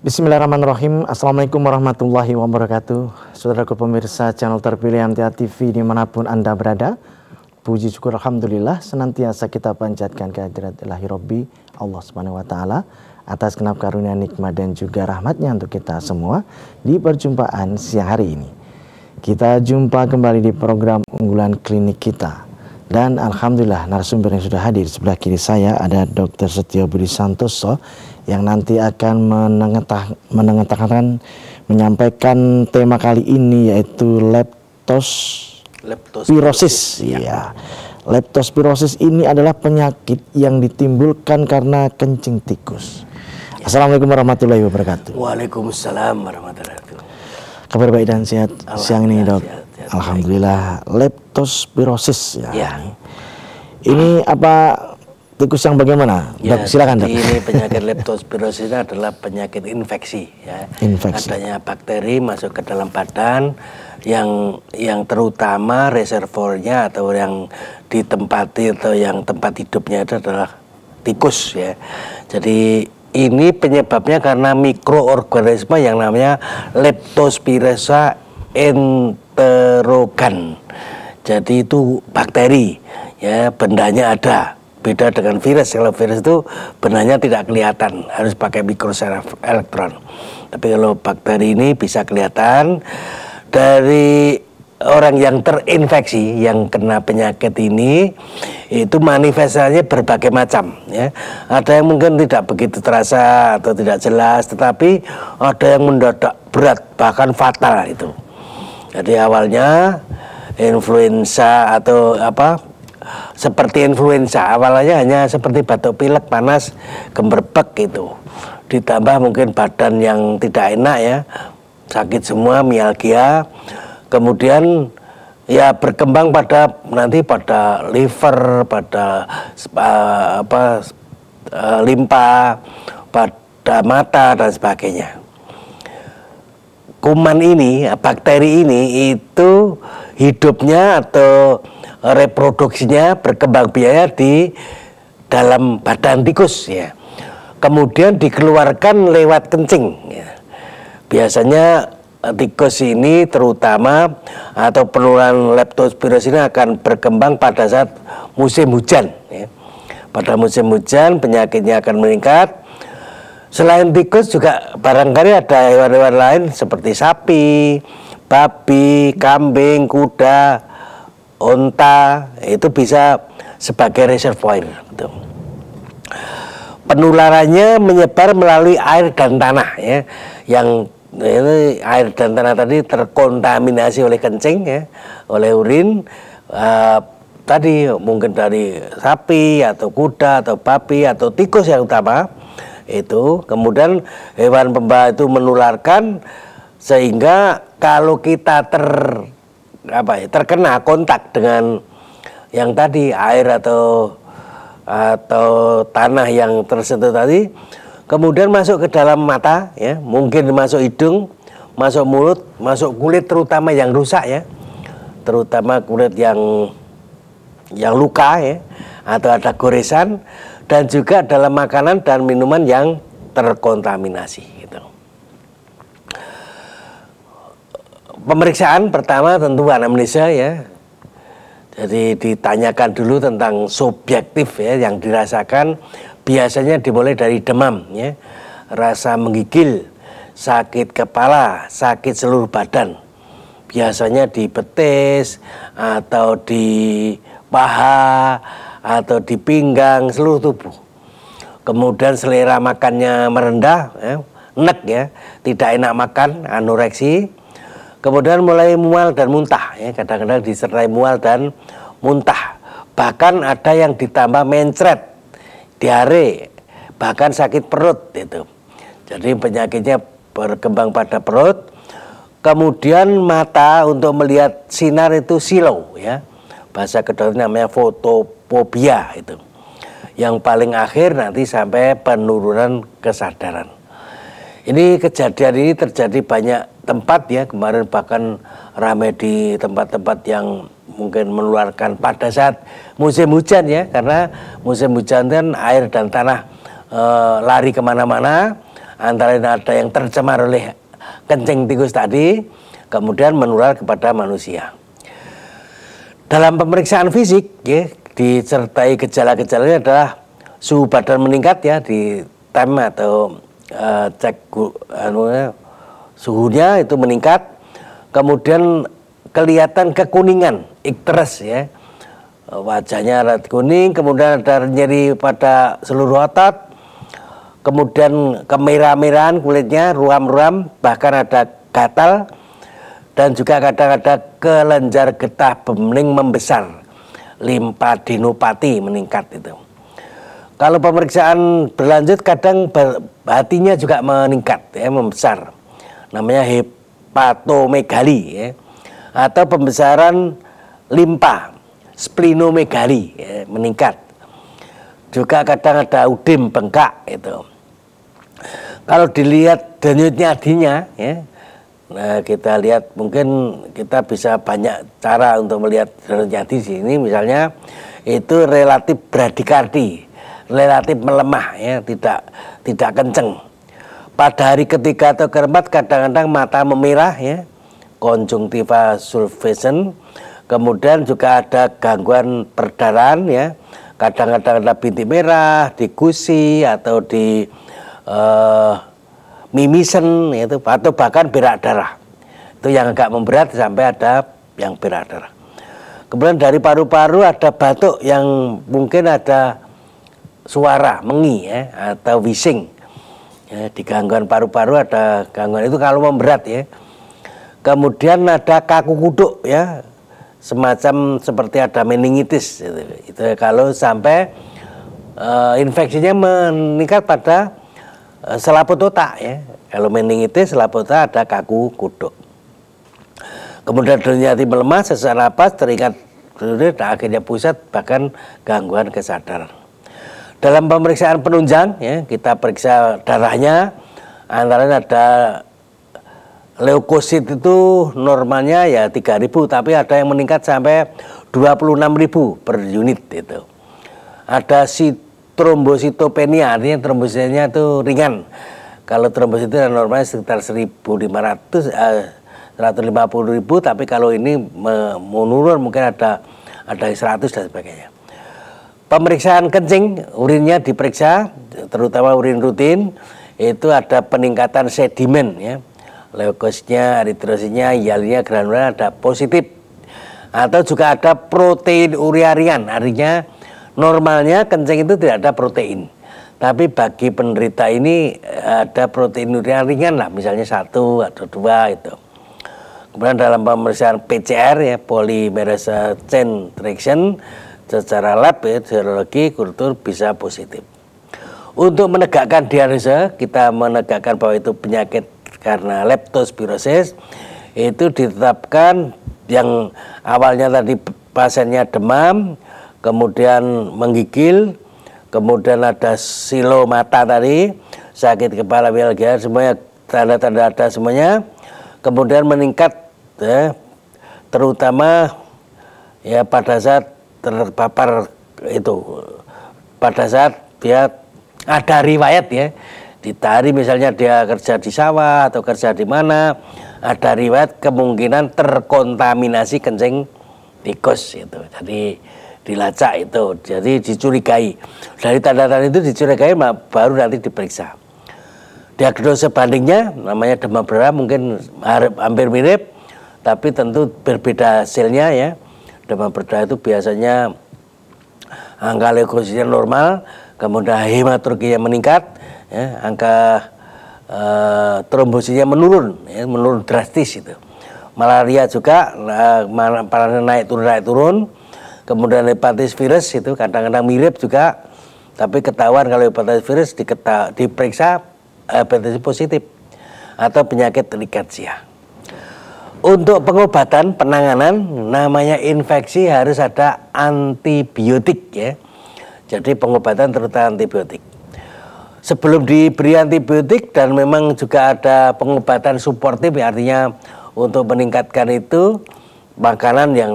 Bismillahirrahmanirrahim. Assalamualaikum warahmatullahi wabarakatuh. Saudaraku pemirsa channel terpilih MTA TV dimanapun Anda berada, puji syukur alhamdulillah senantiasa kita panjatkan kehadirat ilahi Rabbi Allah Subhanahu wa taala atas genap karunia nikmat dan juga rahmatnya untuk kita semua di perjumpaan siang hari ini. Kita jumpa kembali di program unggulan klinik kita. Dan alhamdulillah narasumber yang sudah hadir sebelah kiri saya ada Dr. Setio Budi Santoso yang nanti akan menyampaikan tema kali ini yaitu leptospirosis. Ya. Leptospirosis ini adalah penyakit yang ditimbulkan karena kencing tikus. Assalamualaikum warahmatullahi wabarakatuh. Waalaikumsalam warahmatullahi wabarakatuh. Kabar baik dan sehat siang ini, Dok. Alhamdulillah. Leptospirosis ya. Ini apa tikus yang bagaimana? Ya, Dok, silakan, Dok. ini penyakit leptospirosis adalah penyakit infeksi ya. Infeksi. Adanya bakteri masuk ke dalam badan yang terutama reservoirnya atau yang ditempati atau yang tempat hidupnya itu adalah tikus ya. Jadi ini penyebabnya karena mikroorganisme yang namanya Leptospirosa enterogan. Jadi itu bakteri ya, bendanya ada. Beda dengan virus. Kalau virus itu bendanya tidak kelihatan, harus pakai mikroskop elektron. Tapi kalau bakteri ini bisa kelihatan. Dari orang yang terinfeksi, yang kena penyakit ini, itu manifestasinya berbagai macam ya. Ada yang mungkin tidak begitu terasa atau tidak jelas, tetapi ada yang mendadak berat bahkan fatal itu. Jadi awalnya influenza atau seperti influenza, awalnya hanya seperti batuk pilek, panas, gemberbek gitu. Ditambah mungkin badan yang tidak enak ya, sakit semua, mialgia. Kemudian ya berkembang nanti pada liver, pada limpa, pada mata dan sebagainya. Kuman ini, bakteri ini itu hidupnya atau reproduksinya berkembang biak di dalam badan tikus ya. Kemudian dikeluarkan lewat kencing ya. Biasanya tikus ini terutama atau penularan leptospirosis ini akan berkembang pada saat musim hujan ya. Pada musim hujan penyakitnya akan meningkat. Selain tikus juga barangkali ada hewan-hewan lain seperti sapi, babi, kambing, kuda, unta, itu bisa sebagai reservoir gitu. Penularannya menyebar melalui air dan tanah ya, yang ini air dan tanah tadi terkontaminasi oleh kencing ya, oleh urin tadi mungkin dari sapi atau kuda atau babi atau tikus yang utama itu. Kemudian hewan pembawa itu menularkan sehingga kalau kita terkena kontak dengan yang tadi air atau tanah yang tersentuh tadi, kemudian masuk ke dalam mata ya, mungkin masuk hidung, masuk mulut, masuk kulit terutama yang rusak ya, terutama kulit yang luka ya, atau ada goresan, dan juga dalam makanan dan minuman yang terkontaminasi gitu. Pemeriksaan pertama tentu anamnesa ya. Jadi ditanyakan dulu tentang subjektif ya yang dirasakan. Biasanya dimulai dari demam ya, rasa menggigil, sakit kepala, sakit seluruh badan. Biasanya di betis atau di paha atau di pinggang, seluruh tubuh. Kemudian selera makannya merendah ya, nek ya, tidak enak makan, anoreksi. Kemudian mulai mual dan muntah ya, kadang-kadang disertai mual dan muntah. Bahkan ada yang ditambah mencret, diare, bahkan sakit perut itu. Jadi penyakitnya berkembang pada perut. Kemudian mata untuk melihat sinar itu silau ya. Bahasa kedokteran namanya fotofobia itu. Yang paling akhir nanti sampai penurunan kesadaran. Ini kejadian ini terjadi banyak tempat ya, kemarin bahkan ramai di tempat-tempat yang mungkin menularkan pada saat musim hujan ya, karena musim hujan kan air dan tanah lari kemana-mana, antara lain ada yang tercemar oleh kencing tikus tadi, kemudian menular kepada manusia. Dalam pemeriksaan fisik ya, disertai gejala-gejalanya adalah suhu badan meningkat ya, di tem atau cek suhunya itu meningkat, kemudian kelihatan kekuningan, ikteres ya, wajahnya rada kuning, kemudian ada nyeri pada seluruh otot, kemudian kemerah-merahan kulitnya, ruam-ruam, bahkan ada gatal, dan juga kadang-kadang kelenjar getah bening membesar, limfadenopati meningkat itu. Kalau pemeriksaan berlanjut kadang hatinya juga meningkat ya, membesar, namanya hepatomegali ya, atau pembesaran limpa, splenomegali ya, meningkat. Juga kadang ada udim bengkak itu. Kalau dilihat denyut nadinya ya, nah kita lihat mungkin kita bisa banyak cara untuk melihat denyut nadi di sini. Misalnya itu relatif bradikardi, relatif melemah ya, tidak kenceng. Pada hari ketiga atau keempat kadang-kadang mata memerah ya, konjungtiva sulfescent. Kemudian juga ada gangguan perdarahan ya, kadang-kadang ada bintik merah di gusi atau di mimisen itu, atau bahkan berak darah. Itu yang agak memberat sampai ada yang berak darah. Kemudian dari paru-paru ada batuk yang mungkin ada suara mengi ya, atau wheezing ya, di gangguan paru-paru ada gangguan itu kalau memberat ya. Kemudian ada kaku kuduk ya, semacam seperti ada meningitis itu kalau sampai infeksinya meningkat pada selaput otak ya. Kalau meningitis selaput otak ada kaku kuduk. Kemudian denyut nadi melemah, sesak napas, teringat akhirnya pusat, bahkan gangguan kesadaran. Dalam pemeriksaan penunjang ya, kita periksa darahnya, antara lain ada leukosit itu normalnya ya 3.000, tapi ada yang meningkat sampai 26.000 per unit itu. Ada trombositopenia, artinya trombositnya itu ringan. Kalau trombosit itu normalnya sekitar 1.500, 150.000, tapi kalau ini menurun mungkin ada 100 dan sebagainya. Pemeriksaan kencing, urinnya diperiksa, terutama urin rutin, itu ada peningkatan sedimen ya. Leukositnya, eritrositnya, hialinnya, granular ada positif. Atau juga ada protein urea ringan, artinya normalnya kencing itu tidak ada protein. Tapi bagi penderita ini ada protein urea ringan lah, misalnya 1 atau 2 itu. Kemudian dalam pemeriksaan PCR ya, polymerase chain reaction, secara lab ya, serologi, kultur bisa positif. Untuk menegakkan dialisis, kita menegakkan bahwa itu penyakit karena leptospirosis, itu ditetapkan yang awalnya tadi pasiennya demam, kemudian menggigil, kemudian ada silo mata tadi, sakit kepala, mialgia, semuanya tanda-tanda ada semuanya, kemudian meningkat ya, terutama ya pada saat terpapar itu, pada saat dia ada riwayat ya, ditari misalnya dia kerja di sawah atau kerja di mana, ada riwayat kemungkinan terkontaminasi kencing tikus itu, jadi dilacak itu, jadi dicurigai. Dari tanda-tanda itu dicurigai baru nanti diperiksa. Diagnosa bandingnya namanya demam berdarah, mungkin hampir mirip, tapi tentu berbeda hasilnya ya. Demam berdarah itu biasanya angka leukositnya normal, kemudian hematurginya meningkat, ya, angka trombositnya menurun, ya, menurun drastis itu. Malaria juga naik turun. Kemudian hepatitis virus itu kadang-kadang mirip juga, tapi ketahuan kalau hepatitis virus diperiksa hepatitis positif atau penyakit rickettsia. Untuk pengobatan penanganan namanya infeksi harus ada antibiotik ya. Jadi pengobatan terutama antibiotik. Sebelum diberi antibiotik dan memang juga ada pengobatan suportif, artinya untuk meningkatkan itu makanan yang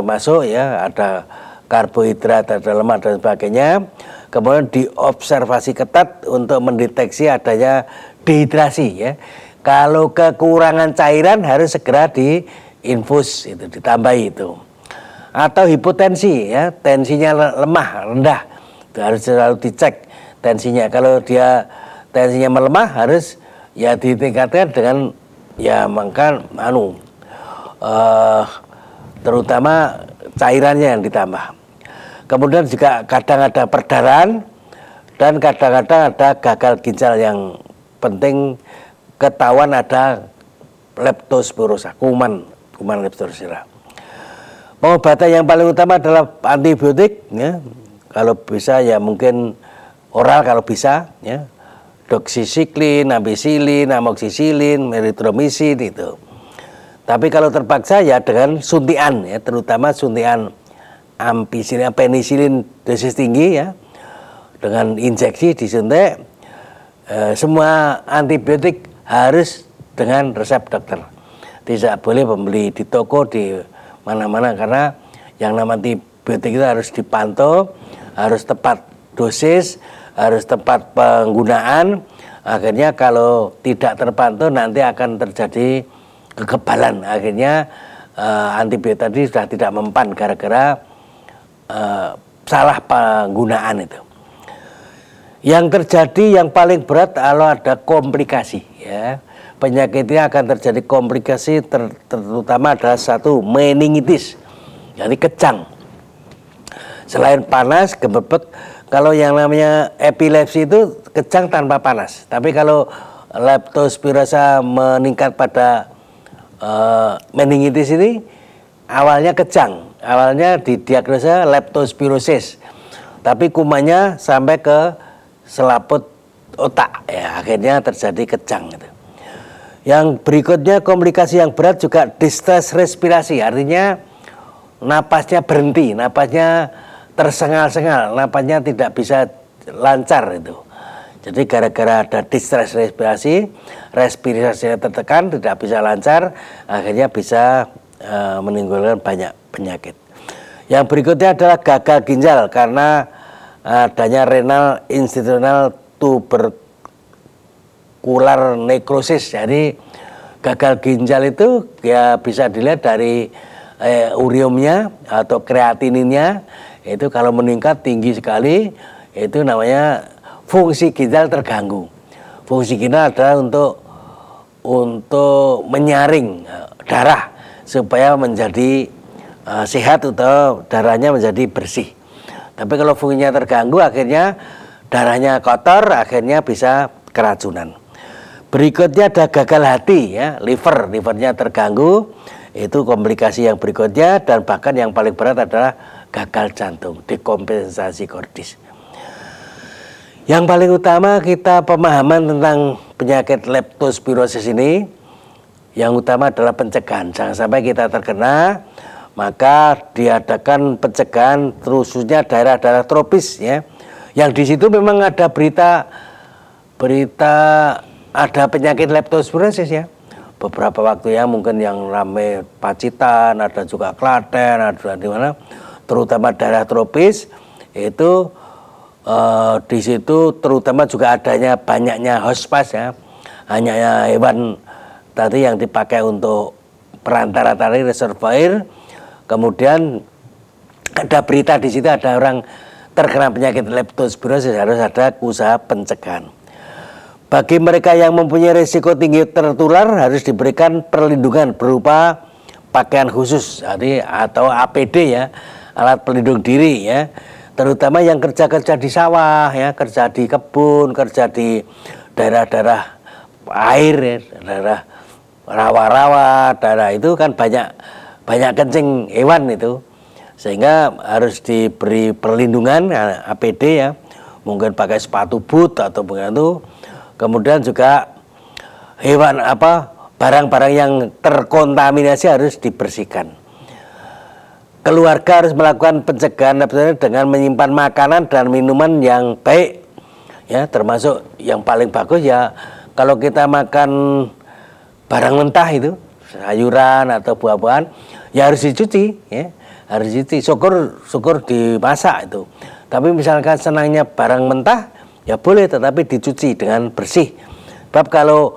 masuk ya, ada karbohidrat, ada lemak dan sebagainya. Kemudian diobservasi ketat untuk mendeteksi adanya dehidrasi ya. Kalau kekurangan cairan harus segera diinfus, itu ditambahi itu. Atau hipotensi ya, tensinya lemah, rendah, itu harus selalu dicek tensinya. Kalau dia tensinya melemah harus ya ditingkatkan dengan ya makan terutama cairannya yang ditambah. Kemudian juga kadang ada perdarahan dan kadang-kadang ada gagal ginjal. Yang penting ketahuan ada leptospirosa, kuman leptospira. Pengobatan yang paling utama adalah antibiotik ya. Kalau bisa ya mungkin oral kalau bisa ya. Doxycycline, ampicillin, amoxicillin, erythromycin itu. Tapi kalau terpaksa ya dengan suntikan ya, terutama suntikan ampicillin, penisilin dosis tinggi ya. Dengan injeksi disuntik. Semua antibiotik harus dengan resep dokter. Tidak boleh membeli di toko, di mana-mana, karena yang namanya antibiotik itu harus dipantau, harus tepat dosis, harus tepat penggunaan. Akhirnya kalau tidak terpantau nanti akan terjadi kekebalan. Akhirnya antibiotik tadi sudah tidak mempan gara-gara salah penggunaan itu. Yang terjadi yang paling berat kalau ada komplikasi ya. Penyakitnya akan terjadi komplikasi terutama adalah satu meningitis, jadi kejang. Selain panas, gebebek, kalau yang namanya epilepsi itu kejang tanpa panas. Tapi kalau leptospirosa meningkat pada meningitis ini awalnya kejang, awalnya didiagnosa leptospirosis, tapi kumannya sampai ke selaput otak, ya akhirnya terjadi kejang gitu. Yang berikutnya komplikasi yang berat juga distress respirasi, artinya napasnya berhenti, napasnya tersengal-sengal, napasnya tidak bisa lancar itu. Jadi gara-gara ada distress respirasinya tertekan, tidak bisa lancar, akhirnya bisa menimbulkan banyak penyakit. Yang berikutnya adalah gagal ginjal karena adanya renal institutional tubercular necrosis. Jadi gagal ginjal itu ya bisa dilihat dari uriumnya atau kreatininnya, itu kalau meningkat tinggi sekali itu namanya fungsi ginjal terganggu. Fungsi ginjal adalah untuk menyaring darah supaya menjadi sehat atau darahnya menjadi bersih. Tapi kalau fungsinya terganggu akhirnya darahnya kotor, akhirnya bisa keracunan. Berikutnya ada gagal hati ya, livernya terganggu, itu komplikasi yang berikutnya. Dan bahkan yang paling berat adalah gagal jantung, dekompensasi kordis. Yang paling utama kita pemahaman tentang penyakit leptospirosis ini, yang utama adalah pencegahan. Jangan sampai kita terkena, maka diadakan pencegahan khususnya daerah-daerah tropis ya. Yang di situ memang ada berita ada penyakit leptospirosis ya. Beberapa waktu ya mungkin yang ramai Pacitan, ada juga Klaten, ada di mana, terutama daerah tropis itu di situ terutama juga adanya banyaknya hospaz ya, hanya hewan tadi yang dipakai untuk perantara tadi reservoir. Kemudian ada berita di situ ada orang terkena penyakit leptospirosis, harus ada usaha pencegahan. Bagi mereka yang mempunyai risiko tinggi tertular harus diberikan perlindungan berupa pakaian khusus atau APD ya, alat pelindung diri ya. Terutama yang kerja-kerja di sawah ya, kerja di kebun, kerja di daerah-daerah air ya, daerah rawa-rawa, daerah itu kan banyak kencing hewan itu, sehingga harus diberi perlindungan APD ya, mungkin pakai sepatu boot atau begitu. Kemudian juga hewan barang-barang yang terkontaminasi harus dibersihkan. Keluarga harus melakukan pencegahan dengan menyimpan makanan dan minuman yang baik ya, termasuk yang paling bagus ya kalau kita makan barang mentah itu sayuran atau buah-buahan ya harus dicuci ya, harus dicuci. Syukur dimasak itu. Tapi misalkan senangnya barang mentah, ya boleh, tetapi dicuci dengan bersih. Sebab kalau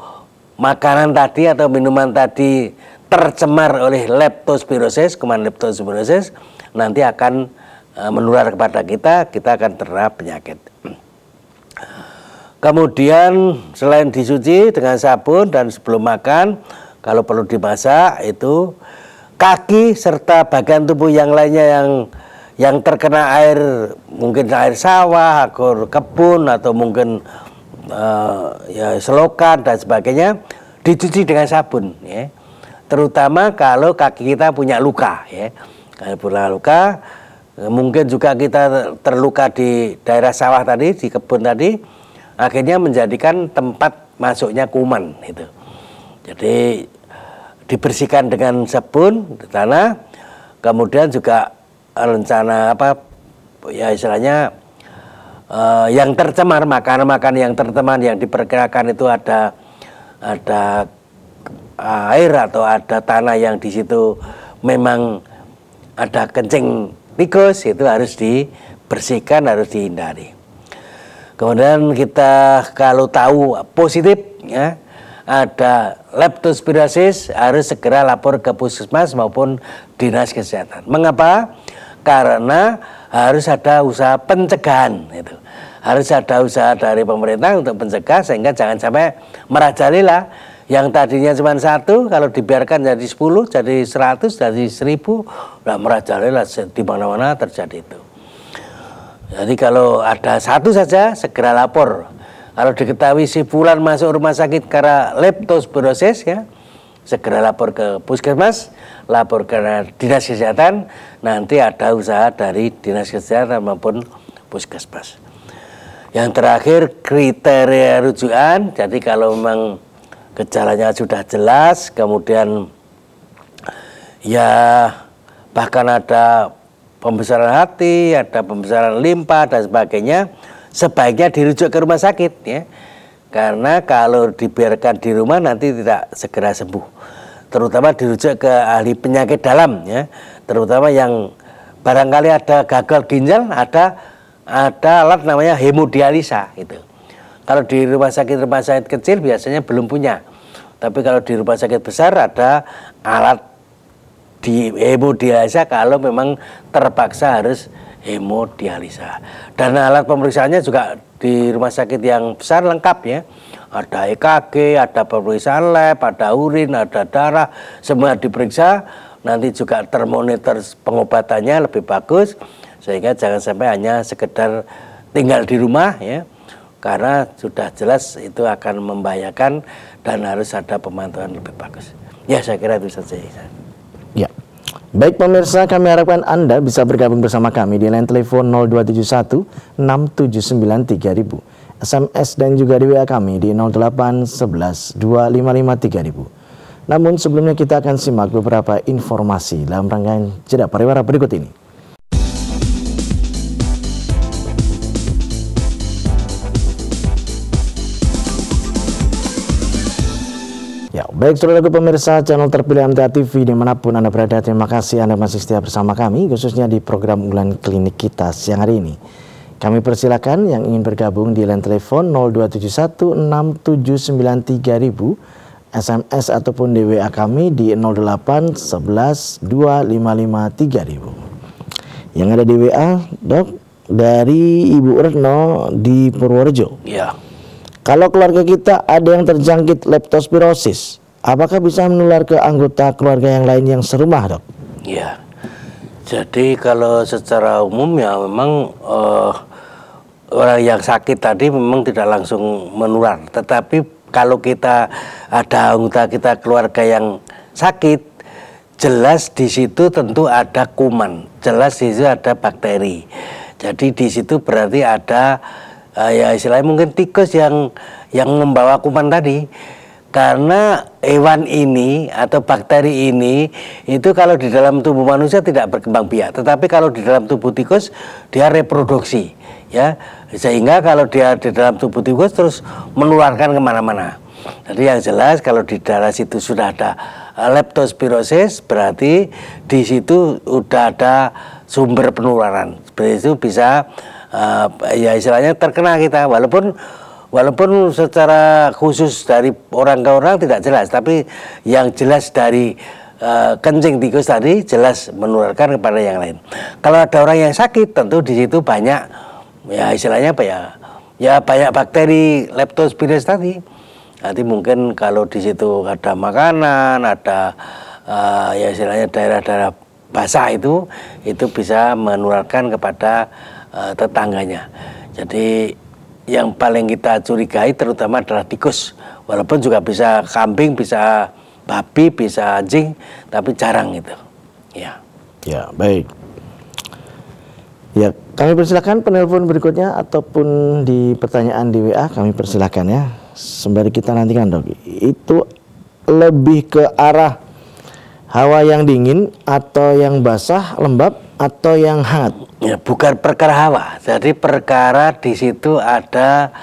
makanan tadi atau minuman tadi tercemar oleh leptospirosis, kuman leptospirosis, nanti akan menular kepada kita akan terkena penyakit. Kemudian selain dicuci dengan sabun dan sebelum makan, kalau perlu dimasak itu kaki serta bagian tubuh yang lainnya yang terkena air, mungkin air sawah, air kebun atau mungkin ya selokan dan sebagainya, dicuci dengan sabun ya. Terutama kalau kaki kita punya luka ya. Kalau punya luka, mungkin juga kita terluka di daerah sawah tadi, di kebun tadi, akhirnya menjadikan tempat masuknya kuman itu. Jadi dibersihkan dengan sabun di tanah, kemudian juga rencana ya istilahnya yang tercemar, makanan-makanan yang tercemar yang diperkirakan itu ada air atau ada tanah yang di situ memang ada kencing tikus, itu harus dibersihkan, harus dihindari. Kemudian kita kalau tahu positif ya ada leptospirosis, harus segera lapor ke puskesmas maupun dinas kesehatan. Mengapa? Karena harus ada usaha pencegahan itu. Harus ada usaha dari pemerintah untuk mencegah sehingga jangan sampai merajalela. Yang tadinya cuma 1, kalau dibiarkan jadi 10, jadi 100, jadi 1000, nah merajalela di mana-mana terjadi itu. Jadi kalau ada 1 saja segera lapor. Kalau diketahui si fulan masuk rumah sakit karena leptospirosis ya, segera lapor ke puskesmas, lapor ke dinas kesehatan, nanti ada usaha dari dinas kesehatan maupun puskesmas. Yang terakhir kriteria rujukan, jadi kalau memang gejalanya sudah jelas, kemudian ya bahkan ada pembesaran hati, ada pembesaran limpa dan sebagainya, sebaiknya dirujuk ke rumah sakit ya. Karena kalau dibiarkan di rumah nanti tidak segera sembuh. Terutama dirujuk ke ahli penyakit dalam ya. Terutama yang barangkali ada gagal ginjal, ada alat namanya hemodialisa gitu. Kalau di rumah sakit kecil biasanya belum punya. Tapi kalau di rumah sakit besar ada alat di hemodialisa kalau memang terpaksa harus hemodialisa. Dan alat pemeriksaannya juga di rumah sakit yang besar lengkap ya. Ada EKG, ada pemeriksaan lab, ada urin, ada darah, semua diperiksa. Nanti juga termonitor pengobatannya lebih bagus, sehingga jangan sampai hanya sekedar tinggal di rumah ya. Karena sudah jelas itu akan membahayakan dan harus ada pemantauan lebih bagus. Ya saya kira itu saja. Ya. Baik pemirsa, kami harapkan Anda bisa bergabung bersama kami di line telepon 0271 679 3000, SMS dan juga di WA kami di 0811 255 3000. Namun sebelumnya kita akan simak beberapa informasi dalam rangkaian jeda pariwara berikut ini. Ya, baik saudaraku pemirsa channel terpilih MTA TV dimanapun Anda berada, terima kasih Anda masih setia bersama kami, khususnya di program unggulan klinik kita siang hari ini. Kami persilakan yang ingin bergabung di line telepon 0271 679 3000, SMS ataupun di WA kami di 0811 255 3000. Yang ada di WA, Dok, dari Ibu Retno di Purworejo. Ya. Kalau keluarga kita ada yang terjangkit leptospirosis, apakah bisa menular ke anggota keluarga yang lain yang serumah, Dok? Ya. Jadi kalau secara umum ya memang orang yang sakit tadi memang tidak langsung menular. Tetapi kalau kita ada anggota kita keluarga yang sakit, jelas di situ tentu ada kuman, jelas di situ ada bakteri. Jadi di situ berarti ada ya istilahnya mungkin tikus yang membawa kuman tadi. Karena hewan ini atau bakteri ini itu kalau di dalam tubuh manusia tidak berkembang biak, tetapi kalau di dalam tubuh tikus dia reproduksi ya, sehingga kalau dia di dalam tubuh tikus terus menularkan kemana-mana. Jadi yang jelas kalau di daerah situ sudah ada leptospirosis, berarti di situ udah ada sumber penularan. Seperti itu bisa ya istilahnya terkena kita, walaupun secara khusus dari orang ke orang tidak jelas, tapi yang jelas dari kencing tikus tadi jelas menularkan kepada yang lain. Kalau ada orang yang sakit, tentu di situ banyak ya istilahnya apa ya? Ya banyak bakteri leptospirosis tadi. Nanti mungkin kalau di situ ada makanan, ada ya istilahnya daerah-daerah basah itu bisa menularkan kepada tetangganya. Jadi yang paling kita curigai terutama adalah tikus, walaupun juga bisa kambing, bisa babi, bisa anjing, tapi jarang itu. Ya. Ya, baik. Ya, kami persilakan penelpon berikutnya ataupun di pertanyaan di WA kami persilakan ya. Sembari kita nantikan Dok. Itu lebih ke arah hawa yang dingin atau yang basah, lembab atau yang hangat? Ya, bukan perkara hawa. Jadi perkara di situ ada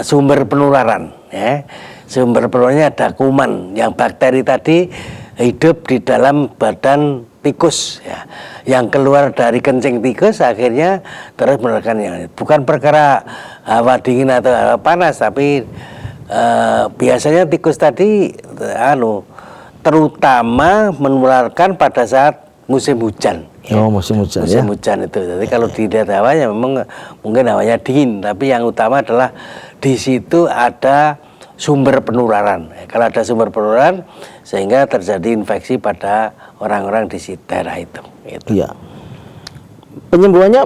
sumber penularan. Ya. Sumber penularannya ada kuman. Yang bakteri tadi hidup di dalam badan tikus. Ya. Yang keluar dari kencing tikus akhirnya terus menularkan yang lain. Bukan perkara hawa dingin atau hawa panas, tapi biasanya tikus tadi terutama menularkan pada saat musim hujan. Oh, musim hujan ya. Musim hujan itu. Jadi kalau dilihat hawanya memang mungkin hawanya dingin, tapi yang utama adalah di situ ada sumber penularan. Kalau ada sumber penularan sehingga terjadi infeksi pada orang-orang di daerah itu. Iya. Penyembuhannya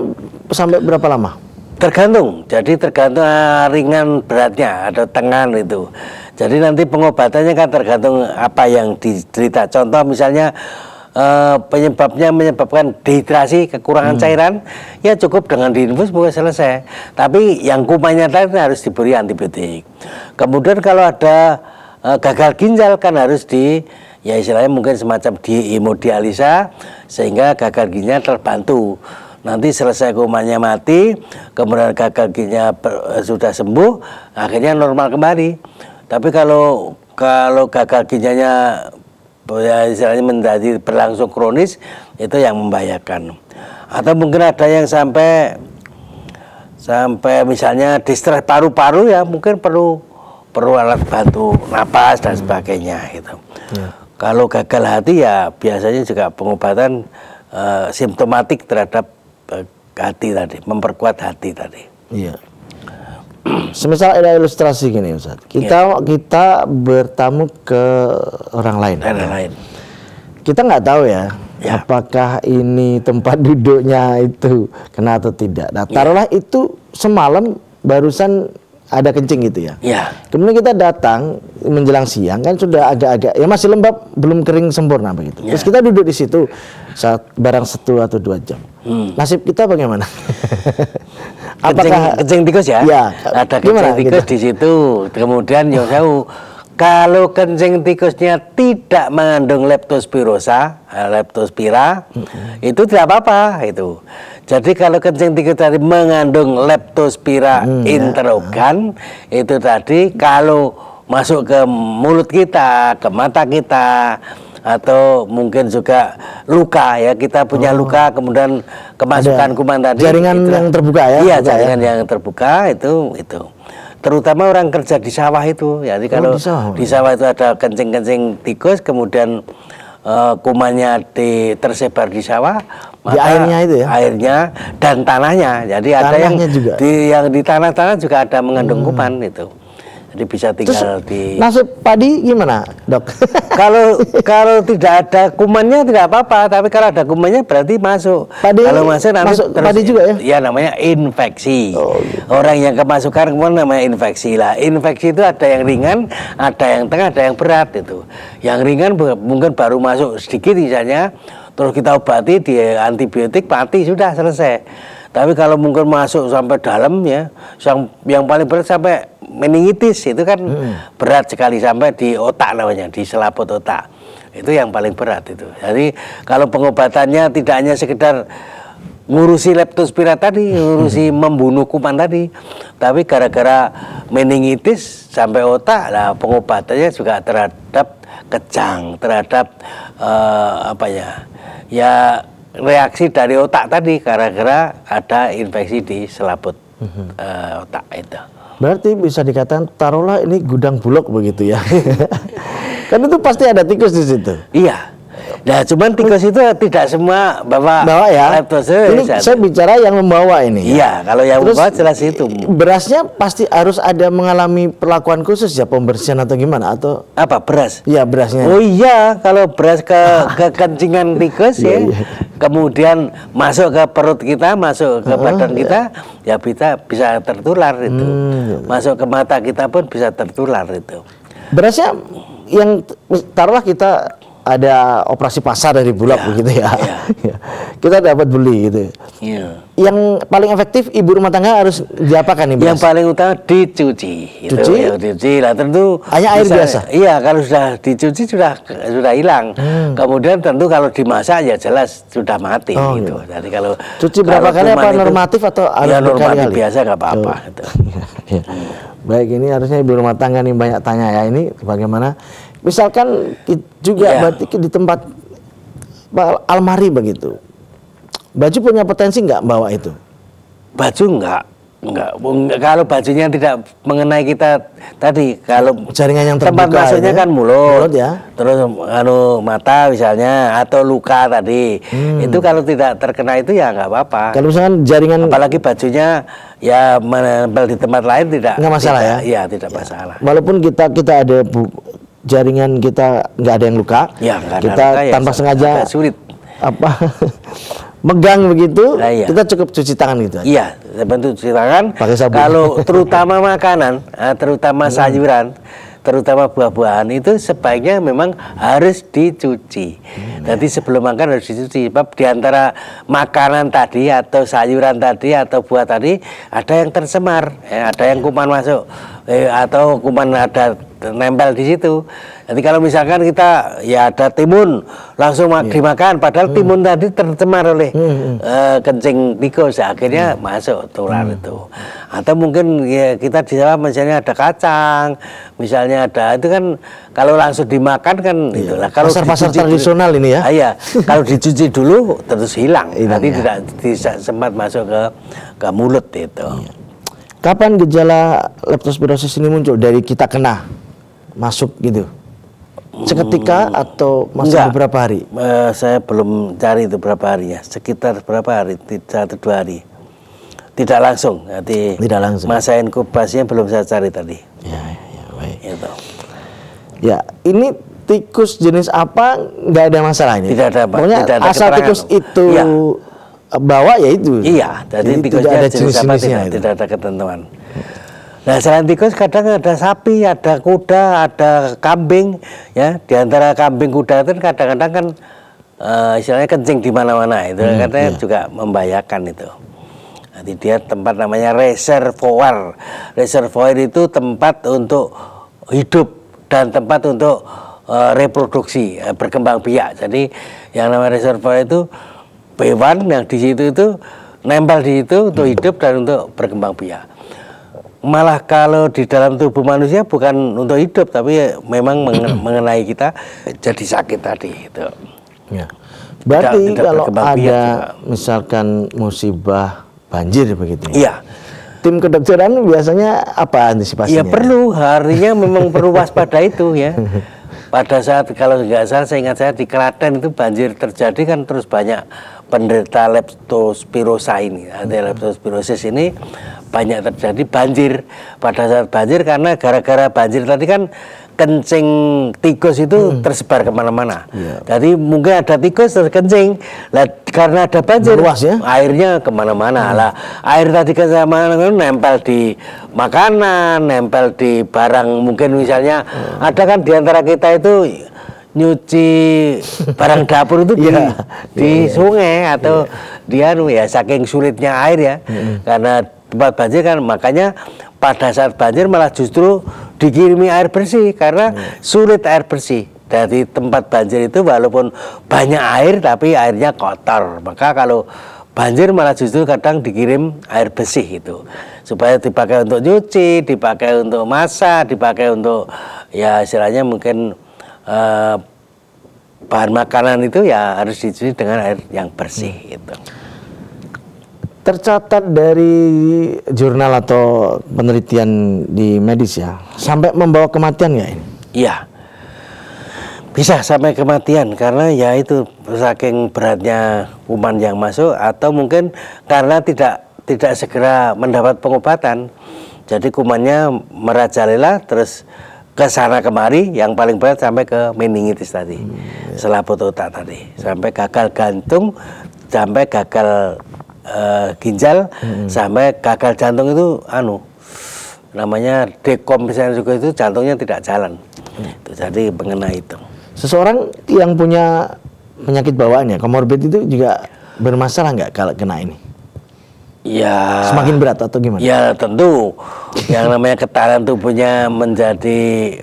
sampai berapa lama? Tergantung. Jadi tergantung ringan beratnya atau tengah itu. Jadi nanti pengobatannya kan tergantung apa yang diderita. Contoh misalnya menyebabkan dehidrasi, kekurangan cairan, ya cukup dengan diinfus bukan selesai. Tapi yang kumannya tadi harus diberi antibiotik. Kemudian kalau ada gagal ginjal kan harus ya istilahnya mungkin semacam hemodialisa sehingga gagal ginjal terbantu. Nanti selesai kumannya mati, kemudian gagal ginjalnya sudah sembuh, akhirnya normal kembali. Tapi kalau gagal ginjalnya ya istilahnya menjadi berlangsung kronis, itu yang membahayakan. Atau mungkin ada yang sampai misalnya distres paru-paru, ya mungkin perlu alat bantu napas dan sebagainya gitu. Ya. Kalau gagal hati ya biasanya juga pengobatan simptomatik terhadap hati tadi, memperkuat hati tadi. Iya. Semisal ada ilustrasi gini Ustaz. Kita bertamu ke orang lain. Kita nggak tahu ya, apakah ini tempat duduknya itu kena atau tidak. Nah, taruhlah itu semalam barusan ada kencing gitu ya. Kemudian kita datang menjelang siang kan sudah agak-agak ya masih lembab, belum kering sempurna begitu. Terus kita duduk di situ barang 1 atau 2 jam. Nasib kita bagaimana? Apakah kencing tikus ya? Ada kencing tikus di situ. Kemudian kalau kencing tikusnya tidak mengandung leptospira, itu tidak apa-apa itu. Jadi kalau kencing tikus tadi mengandung leptospira interrogan, itu tadi kalau masuk ke mulut kita, ke mata kita, atau mungkin juga luka ya, kita punya luka kemudian kemasukan kuman tadi. Jaringan yang terbuka ya? Iya, jaringan yang terbuka itu. Terutama orang kerja di sawah itu. Jadi kalau di sawah itu ada kencing-kencing tikus, kemudian kumannya tersebar di sawah, maka di airnya itu ya? Airnya dan tanahnya. Jadi ada yang juga. Yang di tanah-tanah juga ada mengandung kuman itu. Jadi bisa tinggal. Terus, nasib padi gimana, Dok? Kalau tidak ada kumannya tidak apa-apa, tapi kalau ada kumannya berarti masuk. Kalau masuk nanti terus, padi juga ya? Ya namanya infeksi. Gitu. Orang yang kemasukan kuman namanya infeksi lah. Infeksi itu ada yang ringan, ada yang tengah, ada yang berat itu. Yang ringan mungkin baru masuk sedikit misalnya, terus kita obati di antibiotik mati sudah selesai. Tapi kalau mungkin masuk sampai dalam ya, yang paling berat sampai meningitis itu kan berat sekali, sampai di otak namanya, di selaput otak. Itu yang paling berat itu. Jadi kalau pengobatannya tidak hanya sekedar ngurusi leptospira tadi, ngurusi membunuh kuman tadi, tapi gara-gara meningitis sampai otak, lah pengobatannya juga terhadap kejang, terhadap apa ya reaksi dari otak tadi gara-gara ada infeksi di selaput otak itu. Berarti bisa dikatakan taruhlah ini gudang bulog begitu ya. Kan itu pasti ada tikus di situ. Iya. Nah, cuman tikus itu tidak semua bawa ya. Ini saya bicara yang membawa ini. Iya, kalau yang membawa jelas itu. Berasnya pasti harus ada mengalami perlakuan khusus ya, pembersihan atau gimana atau apa beras? Iya, berasnya. Oh iya, kalau beras ke kencingan tikus ya. Kemudian masuk ke perut kita, masuk ke badan kita, ya bisa tertular itu. Masuk ke mata kita pun bisa tertular itu. Berasnya yang taruhlah kita ada operasi pasar dari Bulog begitu ya. Kita dapat beli gitu. Yang paling efektif ibu rumah tangga harus diapakan nih? Yang paling utama dicuci. Cuci? Ya, dicuci lah tentu. Hanya air biasa. Iya, kalau sudah dicuci sudah hilang. Kemudian tentu kalau dimasak ya jelas sudah mati gitu. Jadi kalau cuci berapa kali apa normatif atau ya normatif biasa nggak apa-apa gitu. Baik, ini harusnya ibu rumah tangga nih banyak tanya ya, ini bagaimana misalkan juga berarti di tempat almari begitu, baju punya potensi nggak bawa itu? Baju enggak, kalau bajunya tidak mengenai kita tadi, kalau jaringan yang terbuka, tempat masuknya kan mulut ya, terus mata misalnya atau luka tadi, itu kalau tidak terkena itu ya nggak apa-apa. Kalau misalkan jaringan, apalagi bajunya ya menempel di tempat lain tidak masalah ya? Iya, tidak masalah. Walaupun kita ada jaringan kita nggak ada yang luka, kita tanpa sengaja sulit megang begitu, kita cukup cuci tangan gitu aja. Iya, bantu cuci tangan. Pakai sabun. Kalau terutama makanan, terutama sayuran, terutama buah-buahan itu sebaiknya memang harus dicuci. Jadi sebelum makan harus dicuci. Sebab di antara makanan tadi atau sayuran tadi atau buah tadi ada yang tercemar, ada yang kuman masuk, atau kuman ada nempel di situ. Jadi kalau misalkan kita ya ada timun langsung dimakan, padahal timun tadi tercemar oleh kencing tikus, akhirnya masuk tular itu. Atau mungkin ya kita di sana misalnya ada kacang, misalnya ada itu kan kalau langsung dimakan kan itulah. Kalau pasar tradisional ini ya. Iya, kalau dicuci dulu terus hilang. Nanti tidak sempat masuk ke mulut itu. Kapan gejala leptospirosis ini muncul? Dari kita kena masuk gitu, seketika atau masih beberapa hari? Saya belum cari itu berapa hari ya, sekitar berapa hari, 1-2 hari. Tidak langsung, nanti tidak langsung. Masa inkubasinya belum saya cari tadi. Ya, baik. Itu. Ya, ini tikus jenis apa? Nggak ada masalah ini. Tidak ada, pokoknya tidak ada asal tikus itu bawa ya itu. Iya, jadi tikusnya ada jenis apa tidak ada ketentuan. Nah, selain tikus kadang ada sapi, ada kuda, ada kambing, ya. Di antara kambing kuda itu kadang-kadang kan istilahnya kencing di mana-mana itu, katanya juga membahayakan itu. Nanti dia tempat namanya reservoir. Reservoir itu tempat untuk hidup dan tempat untuk reproduksi, berkembang biak. Jadi yang namanya reservoir itu hewan yang di situ itu nempel di situ untuk hidup dan untuk berkembang biak. Malah kalau di dalam tubuh manusia bukan untuk hidup, tapi memang mengenai kita jadi sakit tadi itu. Ya. Berarti tidak kalau ada misalkan musibah banjir begitu. Iya. Tim kedokteran biasanya apa antisipasinya? Ya perlu, harinya memang perlu waspada itu ya. Pada saat kalau nggak salah, saya ingat saya di Klaten itu banjir terjadi kan, terus banyak penderita leptospirosis ini. Ada leptospirosis ini banyak terjadi banjir. Pada saat banjir karena gara-gara banjir tadi kan kencing tikus itu tersebar kemana-mana. Jadi mungkin ada tikus terus kencing. Lah karena ada banjir, luas ya? Airnya kemana-mana. Lah air tadi kemana-mana nempel di makanan, nempel di barang. Mungkin misalnya ada kan di antara kita itu nyuci barang dapur itu di sungai atau dia ya saking sulitnya air ya, karena tempat banjir kan, makanya pada saat banjir malah justru dikirimi air bersih karena sulit air bersih. Dari tempat banjir itu walaupun banyak air tapi airnya kotor, maka kalau banjir malah justru kadang dikirim air bersih itu supaya dipakai untuk nyuci, dipakai untuk masak, dipakai untuk ya istilahnya mungkin bahan makanan itu ya harus dicuci dengan air yang bersih itu. Tercatat dari jurnal atau penelitian di medis ya, sampai membawa kematian nggak ini? Iya, bisa sampai kematian karena ya itu saking beratnya kuman yang masuk atau mungkin karena tidak segera mendapat pengobatan. Jadi kumannya merajalela terus ke sana kemari, yang paling berat sampai ke meningitis tadi, selaput otak tadi, sampai gagal jantung, sampai gagal ginjal, sampai gagal jantung itu namanya dekompensasi juga, itu jantungnya tidak jalan. Itu jadi mengenai itu. Seseorang yang punya penyakit bawaan ya, komorbid itu juga bermasalah nggak kalau kena ini? Ya. Semakin berat atau gimana? Ya tentu. Yang namanya ketahanan tubuhnya menjadi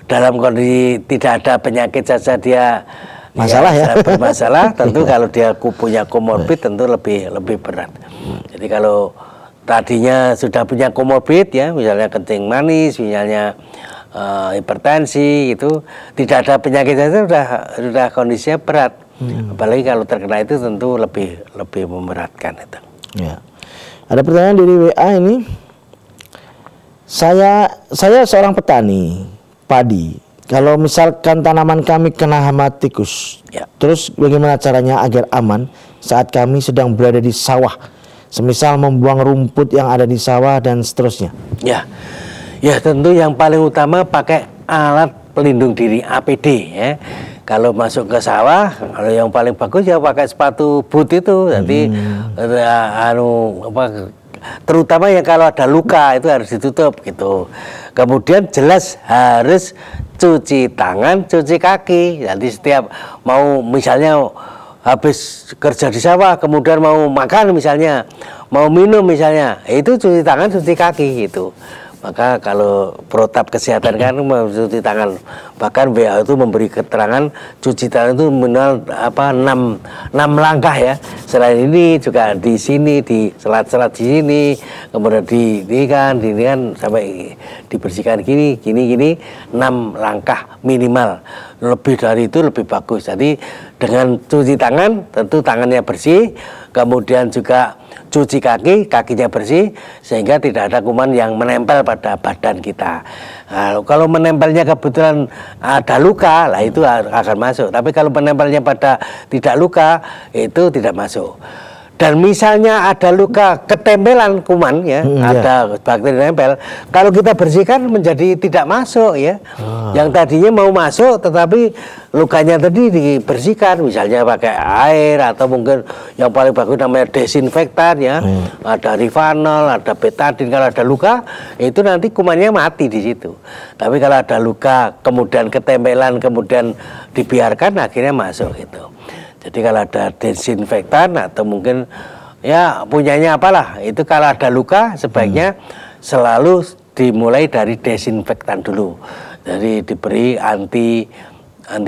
dalam kondisi tidak ada penyakit saja dia masalah ya. Bermasalah. Tentu kalau dia punya komorbid tentu lebih berat. Jadi kalau tadinya sudah punya komorbid ya, misalnya kencing manis, misalnya hipertensi, itu tidak ada penyakit saja sudah kondisinya berat. Apalagi kalau terkena itu tentu lebih memberatkan itu. Ya. Ada pertanyaan dari WA ini. Saya seorang petani padi. Kalau misalkan tanaman kami kena hama tikus, ya, terus bagaimana caranya agar aman saat kami sedang berada di sawah? Semisal membuang rumput yang ada di sawah dan seterusnya. Ya, tentu yang paling utama pakai alat pelindung diri APD ya. Kalau masuk ke sawah, kalau yang paling bagus ya pakai sepatu boot itu. Nanti terutama yang kalau ada luka itu harus ditutup gitu. Kemudian jelas harus cuci tangan, cuci kaki. Nanti setiap mau misalnya habis kerja di sawah, kemudian mau makan misalnya, mau minum misalnya, itu cuci tangan, cuci kaki gitu. Maka kalau protap kesehatan kan mencuci tangan, bahkan WHO itu memberi keterangan cuci tangan itu minimal 6 langkah ya. Selain ini juga di sini, di selat-selat di sini, kemudian di kan sampai dibersihkan gini 6 langkah minimal. Lebih dari itu lebih bagus. Jadi dengan cuci tangan tentu tangannya bersih, kemudian juga cuci kaki, kakinya bersih, sehingga tidak ada kuman yang menempel pada badan kita. Nah, kalau menempelnya kebetulan ada luka, lah itu akan masuk. Tapi kalau menempelnya pada tidak luka, itu tidak masuk. Dan misalnya ada luka ketempelan kuman ya, ada bakteri nempel, kalau kita bersihkan menjadi tidak masuk ya. Yang tadinya mau masuk tetapi lukanya tadi dibersihkan, misalnya pakai air atau mungkin yang paling bagus namanya desinfektan ya. Ada Rivanol, ada betadine. Kalau ada luka itu nanti kumannya mati di situ. Tapi kalau ada luka kemudian ketempelan kemudian dibiarkan akhirnya masuk itu. Jadi kalau ada desinfektan atau mungkin ya punyanya apalah, itu kalau ada luka sebaiknya selalu dimulai dari desinfektan dulu. Jadi diberi anti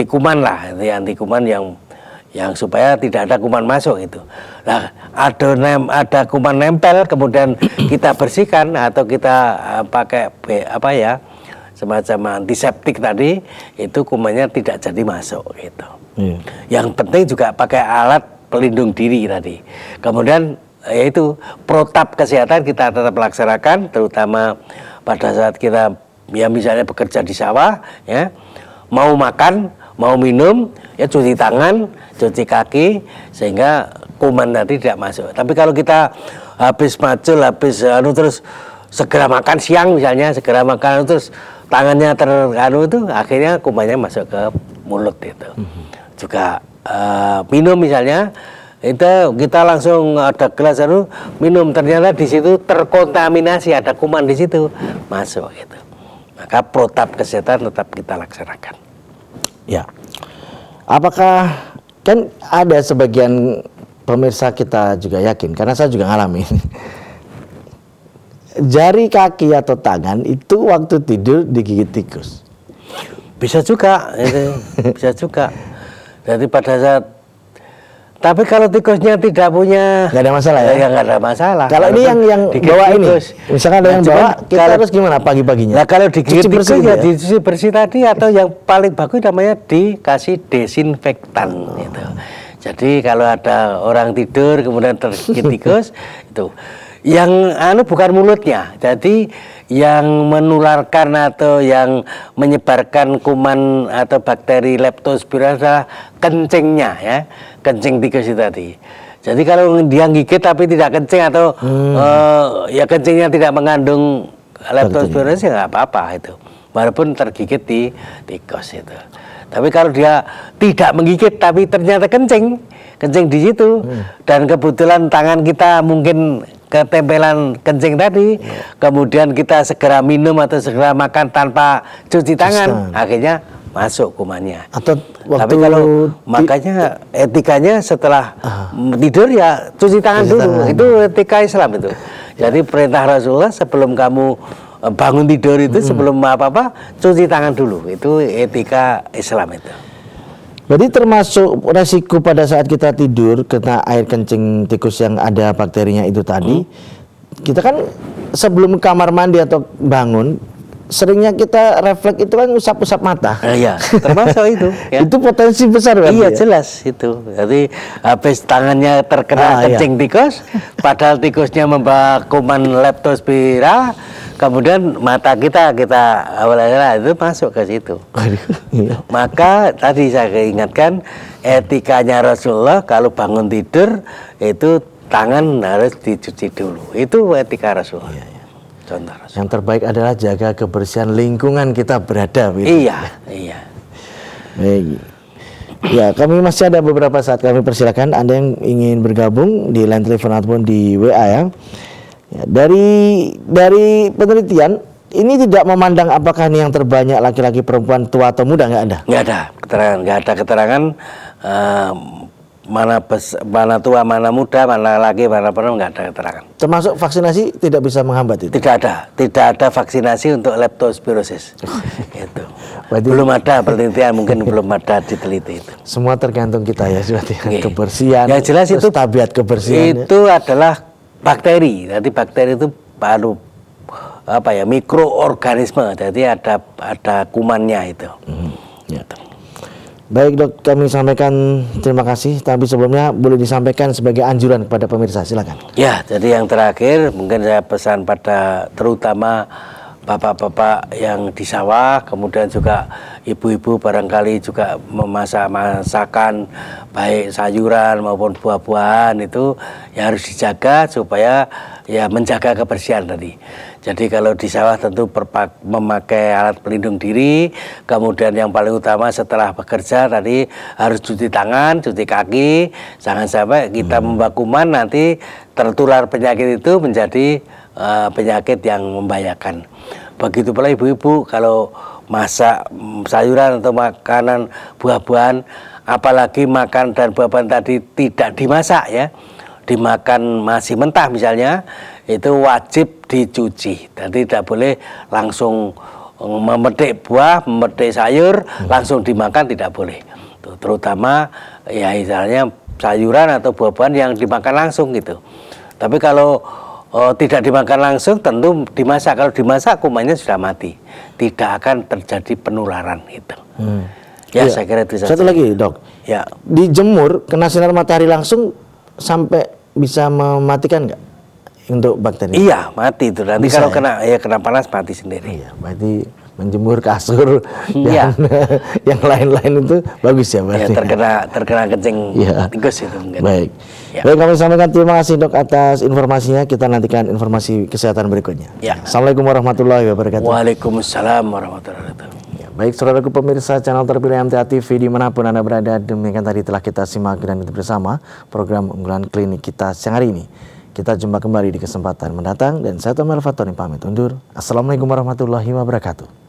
kuman lah, anti kuman yang supaya tidak ada kuman masuk itu. Nah, ada kuman nempel kemudian kita bersihkan atau kita pakai semacam antiseptik tadi, itu kumannya tidak jadi masuk gitu. Yang penting juga pakai alat pelindung diri tadi. Kemudian yaitu protap kesehatan kita tetap laksanakan, terutama pada saat kita ya misalnya bekerja di sawah ya, mau makan, mau minum ya cuci tangan, cuci kaki sehingga kuman tadi tidak masuk. Tapi kalau kita habis macul, terus segera makan siang misalnya, segera makan terus tangannya itu akhirnya kumannya masuk ke mulut itu. Juga minum misalnya itu kita langsung ada gelas minum, ternyata di situ terkontaminasi, ada kuman di situ masuk gitu. Maka protap kesehatan tetap kita laksanakan. Ya. Apakah kan ada sebagian pemirsa kita juga yakin, karena saya juga ngalamin. Jari kaki atau tangan itu waktu tidur digigit tikus. Bisa juga, bisa juga. Jadi pada saat Tapi kalau tikusnya tidak punya, nggak ada masalah ya? Ya nggak ada masalah. Kalau ini yang bawa ini, misalkan ada yang bawa, kita harus gimana pagi-paginya? Nah kalau digigit tikus ya dicuci bersih tadi, atau yang paling bagus namanya dikasih desinfektan gitu. Jadi kalau ada orang tidur kemudian tergigit tikus itu yang bukan mulutnya, jadi yang menularkan atau yang menyebarkan kuman atau bakteri leptospira adalah kencingnya ya, kencing tikus itu tadi. Jadi kalau dia gigit tapi tidak kencing atau ya kencingnya tidak mengandung leptospira sih nggak apa-apa itu, walaupun tergigit di tikus itu. Tapi kalau dia tidak menggigit tapi ternyata kencing di situ dan kebetulan tangan kita mungkin ketempelan kencing tadi, kemudian kita segera minum atau segera makan tanpa cuci tangan, akhirnya masuk kumannya. Atau tapi kalau makanya etikanya setelah tidur ya cuci tangan dulu. Itu etika Islam itu. Jadi perintah Rasulullah sebelum kamu bangun tidur itu sebelum apa-apa cuci tangan dulu. Itu etika Islam itu. Berarti termasuk resiko pada saat kita tidur kena air kencing tikus yang ada bakterinya itu tadi. Kita kan sebelum kamar mandi atau bangun, seringnya kita refleks itu kan usap-usap mata. Iya, termasuk itu. Ya. Itu potensi besar kan? Iya, jelas itu. Jadi habis tangannya terkena kencing tikus, padahal tikusnya membawa kuman leptospira, kemudian mata kita awalnya itu masuk ke situ. Maka tadi saya ingatkan etikanya Rasulullah kalau bangun tidur itu tangan harus dicuci dulu. Itu etika Rasulullah. Contoh Rasulullah. Yang terbaik adalah jaga kebersihan lingkungan kita berada. Iya. Baik. Ya, kami masih ada beberapa saat, kami persilakan Anda yang ingin bergabung di line telepon ataupun di WA ya. Ya, dari penelitian ini tidak memandang apakah ini yang terbanyak laki-laki, perempuan, tua atau muda, nggak ada. Nggak ada keterangan mana tua, mana muda, mana laki, mana perempuan, nggak ada keterangan. Termasuk vaksinasi tidak bisa menghambat itu. Tidak ada vaksinasi untuk leptospirosis. Itu. Belum ada penelitian, mungkin belum ada diteliti itu. Semua tergantung kita ya, kebersihan. Yang jelas itu tabiat kebersihan. Itu adalah bakteri. Jadi bakteri itu baru mikroorganisme. Jadi ada kumannya itu. Baik Dok, kami sampaikan terima kasih. Tapi sebelumnya boleh disampaikan sebagai anjuran kepada pemirsa, silakan. Ya, jadi yang terakhir mungkin saya pesan pada terutama bapak-bapak yang di sawah, kemudian juga ibu-ibu barangkali juga memasak masakan baik sayuran maupun buah-buahan itu ya harus dijaga supaya ya menjaga kebersihan tadi. Jadi kalau di sawah tentu memakai alat pelindung diri, kemudian yang paling utama setelah bekerja tadi harus cuci tangan, cuci kaki, jangan sampai kita membawa kuman nanti tertular penyakit itu menjadi penyakit yang membahayakan. Begitu pula ibu-ibu kalau masak sayuran atau makanan buah-buahan, apalagi makan dan buah-buahan tadi tidak dimasak ya, dimakan masih mentah misalnya, itu wajib dicuci. Jadi tidak boleh langsung memetik buah, memetik sayur, langsung dimakan, tidak boleh. Terutama ya misalnya sayuran atau buah-buahan yang dimakan langsung gitu. Tapi kalau tidak dimakan langsung tentu dimasak. Kalau dimasak kumannya sudah mati, tidak akan terjadi penularan gitu. Ya, saya kira itu saja. Satu lagi Dok, ya, dijemur kena sinar matahari langsung sampai bisa mematikan nggak untuk bakteri? Iya, mati itu. Nanti bisa, kalau kena panas mati sendiri. Iya, berarti menjemur kasur yang lain-lain itu bagus ya berarti. Ya, terkena kencing tikus itu mungkin. Baik. Ya. Baik, kami sampaikan terima kasih Dok atas informasinya. Kita nantikan informasi kesehatan berikutnya. Ya. Assalamualaikum warahmatullahi wabarakatuh. Waalaikumsalam warahmatullahi wabarakatuh. Ya, baik saudaraku pemirsa channel terpilih MTA TV dimanapun Anda berada, demikian tadi telah kita simak dan ikuti bersama program unggulan klinik kita siang hari ini. Kita jumpa kembali di kesempatan mendatang dan saya Tomel Fatoni pamit undur. Assalamualaikum warahmatullahi wabarakatuh.